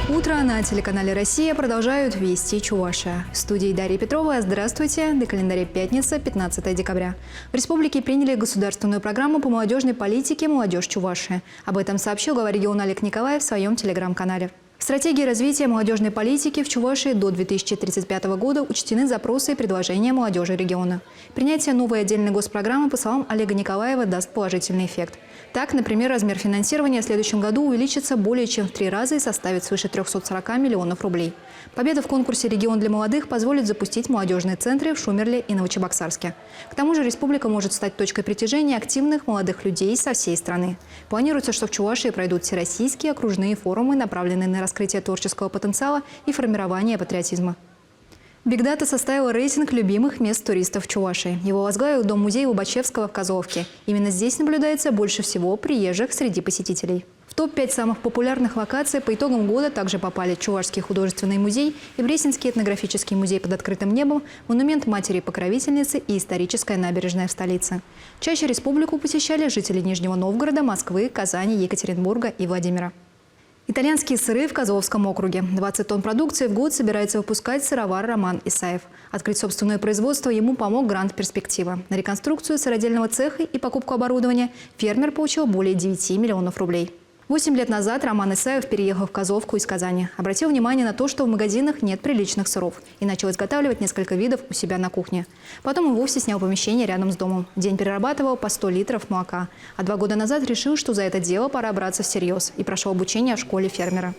Утро на телеканале «Россия» продолжают «Вести Чувашия». В студии Дарья Петрова. Здравствуйте. На календаре пятница, 15 декабря. В республике приняли государственную программу по молодежной политике «Молодежь Чувашии». Об этом сообщил глава региона Олег Николаев в своем телеграм-канале. В стратегии развития молодежной политики в Чувашии до 2035 года учтены запросы и предложения молодежи региона. Принятие новой отдельной госпрограммы, по словам Олега Николаева, даст положительный эффект. Так, например, размер финансирования в следующем году увеличится более чем в 3 раза и составит свыше 340 миллионов рублей. Победа в конкурсе «Регион для молодых» позволит запустить молодежные центры в Шумерле и Новочебоксарске. К тому же республика может стать точкой притяжения активных молодых людей со всей страны. Планируется, что в Чувашии пройдут всероссийские окружные форумы, направленные на раскрытие творческого потенциала и формирование патриотизма. Бигдата составила рейтинг любимых мест туристов в Чувашии. Его возглавил Дом-музей Лобачевского в Козловке. Именно здесь наблюдается больше всего приезжих среди посетителей. В топ-5 самых популярных локаций по итогам года также попали Чувашский художественный музей, Ибресинский этнографический музей под открытым небом, монумент матери-покровительницы и историческая набережная в столице. Чаще республику посещали жители Нижнего Новгорода, Москвы, Казани, Екатеринбурга и Владимира. Итальянские сыры в Козловском округе. 20 тонн продукции в год собирается выпускать сыровар Роман Исаев. Открыть собственное производство ему помог грант «Перспектива». На реконструкцию сыродельного цеха и покупку оборудования фермер получил более 9 миллионов рублей. 8 лет назад Роман Исаев переехал в Козловку из Казани. Обратил внимание на то, что в магазинах нет приличных сыров, и начал изготавливать несколько видов у себя на кухне. Потом и вовсе снял помещение рядом с домом. В день перерабатывал по 100 литров молока. А 2 года назад решил, что за это дело пора браться всерьез, и прошел обучение в школе фермера.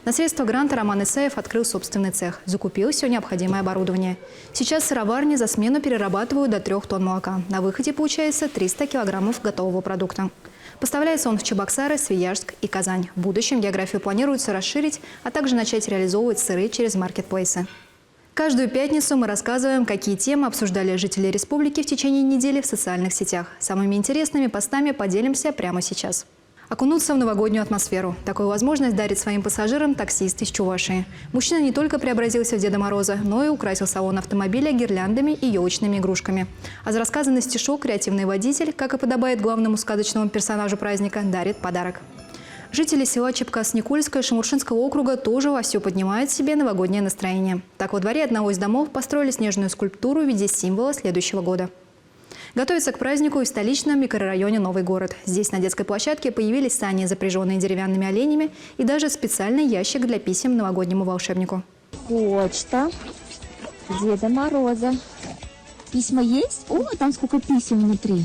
На средства гранта Роман Исаев открыл собственный цех, закупил все необходимое оборудование. Сейчас сыроварни за смену перерабатывают до 3 тонн молока. На выходе получается 300 килограммов готового продукта. Поставляется он в Чебоксары, Свияжск и Казань. В будущем географию планируется расширить, а также начать реализовывать сыры через маркетплейсы. Каждую пятницу мы рассказываем, какие темы обсуждали жители республики в течение недели в социальных сетях. Самыми интересными постами поделимся прямо сейчас. Окунуться в новогоднюю атмосферу. Такую возможность дарит своим пассажирам таксист из Чувашии. Мужчина не только преобразился в Деда Мороза, но и украсил салон автомобиля гирляндами и елочными игрушками. А за рассказанный стишок креативный водитель, как и подобает главному сказочному персонажу праздника, дарит подарок. Жители села Чепкас-Никольское Шамуршинского округа тоже вовсю поднимают себе новогоднее настроение. Так, во дворе одного из домов построили снежную скульптуру в виде символа следующего года. Готовится к празднику и в столичном микрорайоне Новый город. Здесь на детской площадке появились сани, запряженные деревянными оленями, и даже специальный ящик для писем новогоднему волшебнику. Почта Деда Мороза. Письма есть? О, там сколько писем внутри.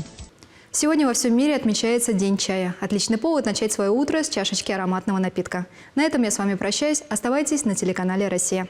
Сегодня во всем мире отмечается День чая. Отличный повод начать свое утро с чашечки ароматного напитка. На этом я с вами прощаюсь. Оставайтесь на телеканале «Россия».